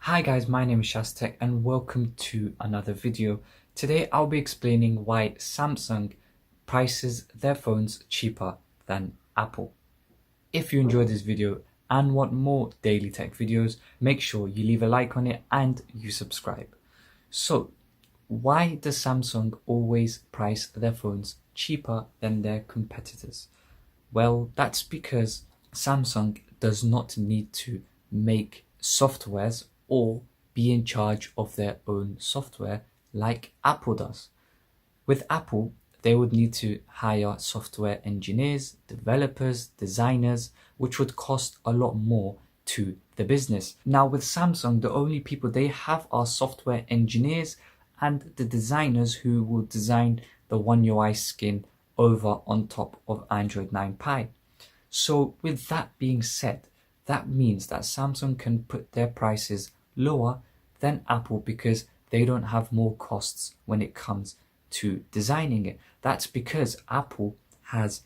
Hi guys, my name is Shastek and welcome to another video. Today I'll be explaining why Samsung prices their phones cheaper than Apple. If you enjoyed this video and want more daily tech videos, make sure you leave a like on it and you subscribe. So, why does Samsung always price their phones cheaper than their competitors? Well, that's because Samsung does not need to make softwares or be in charge of their own software like Apple does. With Apple, they would need to hire software engineers, developers, designers, which would cost a lot more to the business. Now with Samsung, the only people they have are software engineers and the designers who will design the One UI skin over on top of Android 9 Pie. So with that being said, that means that Samsung can put their prices lower than Apple because they don't have more costs when it comes to designing it. That's because Apple has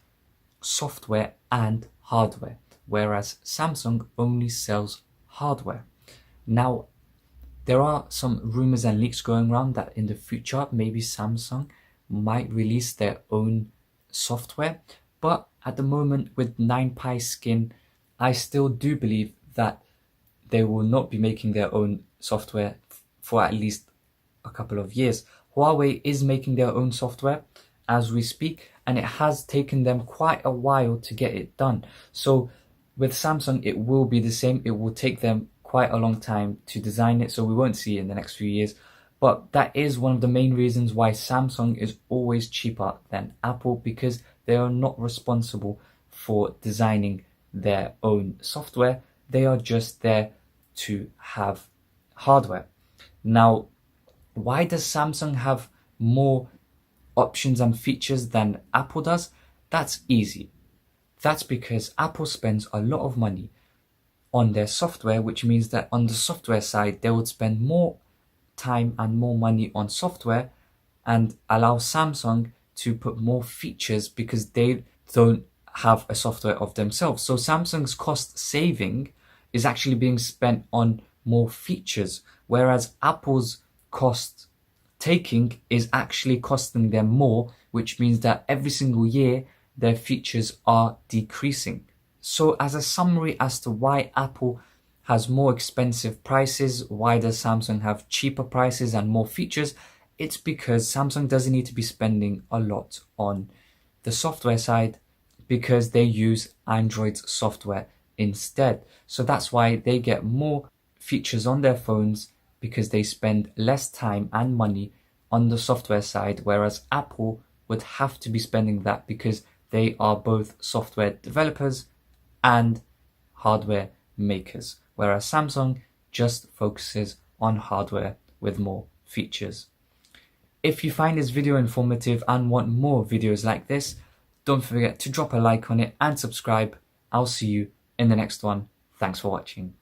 software and hardware, whereas Samsung only sells hardware. Now, there are some rumors and leaks going around that in the future, maybe Samsung might release their own software. But at the moment with 9 Pie skin, I still do believe that they will not be making their own software for at least a couple of years. Huawei is making their own software as we speak, and it has taken them quite a while to get it done. So with Samsung, it will be the same. It will take them quite a long time to design it, so we won't see it in the next few years. But that is one of the main reasons why Samsung is always cheaper than Apple, because they are not responsible for designing their own software. They are just there to have hardware. Now, why does Samsung have more options and features than Apple does? That's easy. That's because Apple spends a lot of money on their software, which means that on the software side, they would spend more time and more money on software and allow Samsung to put more features because they don't have a software of themselves. So Samsung's cost saving is actually being spent on more features, whereas Apple's cost taking is actually costing them more, which means that every single year their features are decreasing. So as a summary as to why Apple has more expensive prices, why does Samsung have cheaper prices and more features? It's because Samsung doesn't need to be spending a lot on the software side because they use Android's software instead. So that's why they get more features on their phones, because they spend less time and money on the software side, whereas Apple would have to be spending that because they are both software developers and hardware makers, whereas Samsung just focuses on hardware with more features. If you find this video informative and want more videos like this, don't forget to drop a like on it and subscribe. I'll see you in the next one. Thanks for watching.